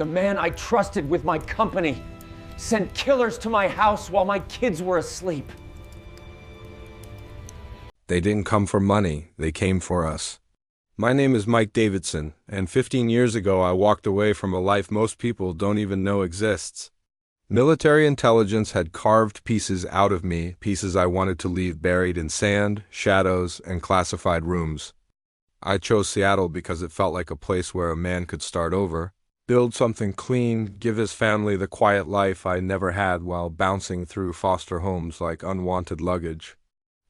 The man I trusted with my company sent killers to my house while my kids were asleep. They didn't come for money, they came for us. My name is Mike Davidson, and 15 years ago I walked away from a life most people don't even know exists. Military intelligence had carved pieces out of me, pieces I wanted to leave buried in sand, shadows, and classified rooms. I chose Seattle because it felt like a place where a man could start over, build something clean, give his family the quiet life I never had while bouncing through foster homes like unwanted luggage.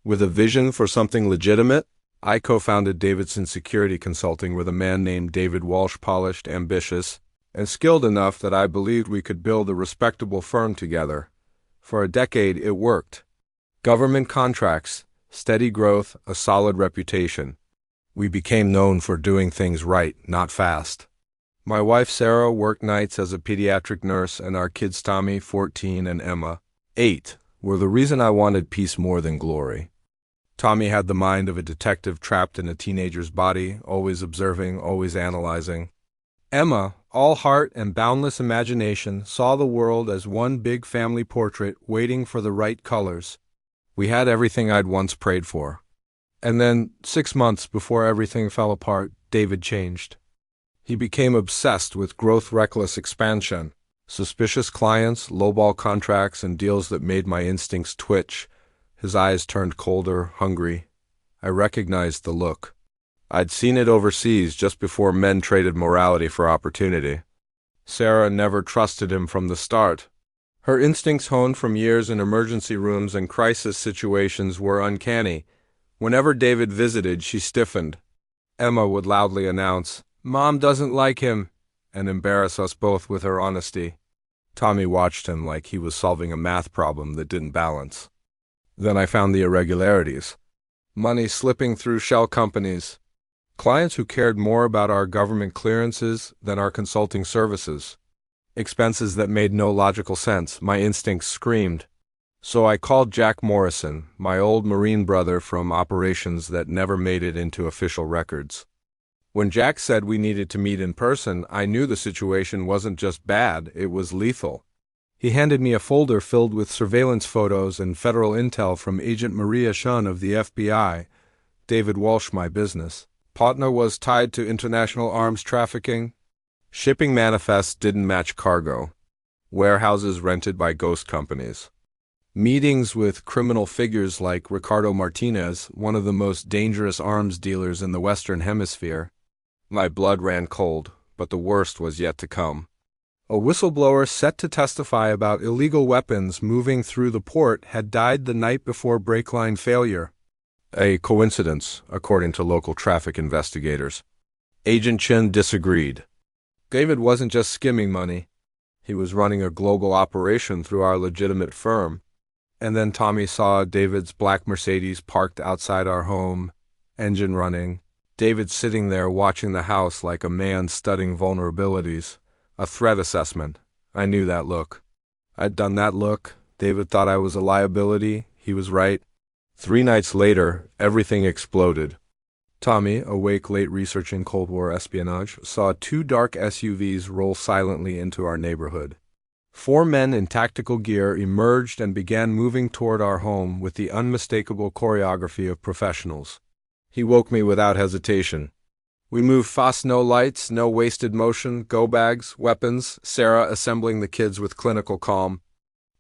With a vision for something legitimate, I co-founded Davidson Security Consulting with a man named David Walsh, polished, ambitious, and skilled enough that I believed we could build a respectable firm together. For a decade, it worked. Government contracts, steady growth, a solid reputation. We became known for doing things right, not fast. My wife Sarah worked nights as a pediatric nurse, and our kids Tommy, 14, and Emma, 8, were the reason I wanted peace more than glory. Tommy had the mind of a detective trapped in a teenager's body, always observing, always analyzing. Emma, all heart and boundless imagination, saw the world as one big family portrait waiting for the right colors. We had everything I'd once prayed for. And then, 6 months before everything fell apart, David changed. He became obsessed with growth-reckless expansion, suspicious clients, lowball contracts, and deals that made my instincts twitch. His eyes turned colder, hungry. I recognized the look. I'd seen it overseas just before men traded morality for opportunity. Sarah never trusted him from the start. Her instincts honed from years in emergency rooms and crisis situations were uncanny. Whenever David visited, she stiffened. Emma would loudly announce, "Mom doesn't like him," and embarrass us both with her honesty. Tommy watched him like he was solving a math problem that didn't balance. Then I found the irregularities. Money slipping through shell companies. Clients who cared more about our government clearances than our consulting services. Expenses that made no logical sense. My instincts screamed. So I called Jack Morrison, my old Marine brother from operations that never made it into official records. When Jack said we needed to meet in person, I knew the situation wasn't just bad, it was lethal. He handed me a folder filled with surveillance photos and federal intel from Agent Maria Shun of the FBI. David Walsh, my business partner, was tied to international arms trafficking. Shipping manifests didn't match cargo. Warehouses rented by ghost companies. Meetings with criminal figures like Ricardo Martinez, one of the most dangerous arms dealers in the Western Hemisphere. My blood ran cold, but the worst was yet to come. A whistleblower set to testify about illegal weapons moving through the port had died the night before brake line failure. A coincidence, according to local traffic investigators. Agent Chin disagreed. David wasn't just skimming money. He was running a global operation through our legitimate firm. And then Tommy saw David's black Mercedes parked outside our home, engine running. David sitting there watching the house like a man studying vulnerabilities. A threat assessment. I knew that look. I'd done that look. David thought I was a liability. He was right. 3 nights later, everything exploded. Tommy, awake late researching Cold War espionage, saw 2 dark SUVs roll silently into our neighborhood. 4 men in tactical gear emerged and began moving toward our home with the unmistakable choreography of professionals. He woke me without hesitation. We moved fast, no lights, no wasted motion, go bags, weapons, Sarah assembling the kids with clinical calm.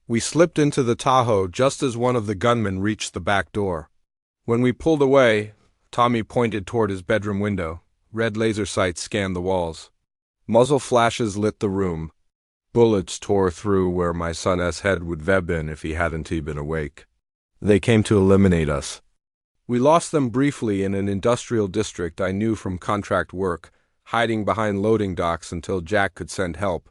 We slipped into the Tahoe just as one of the gunmen reached the back door. When we pulled away, Tommy pointed toward his bedroom window. Red laser sights scanned the walls. Muzzle flashes lit the room. Bullets tore through where my son's head would have been if he hadn't been awake. They came to eliminate us. We lost them briefly in an industrial district I knew from contract work, hiding behind loading docks until Jack could send help.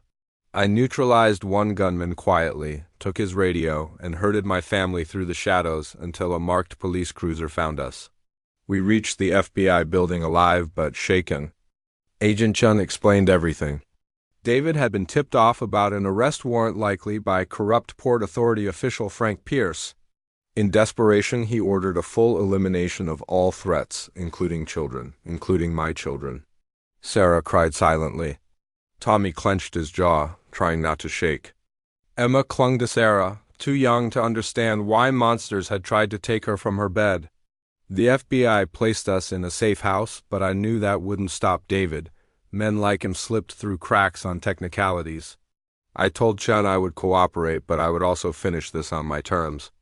I neutralized one gunman quietly, took his radio, and herded my family through the shadows until a marked police cruiser found us. We reached the FBI building alive but shaken. Agent Chun explained everything. David had been tipped off about an arrest warrant likely by corrupt Port Authority official Frank Pierce. In desperation, he ordered a full elimination of all threats, including children, including my children. Sarah cried silently. Tommy clenched his jaw, trying not to shake. Emma clung to Sarah, too young to understand why monsters had tried to take her from her bed. The FBI placed us in a safe house, but I knew that wouldn't stop David. Men like him slipped through cracks on technicalities. I told Chen I would cooperate, but I would also finish this on my terms.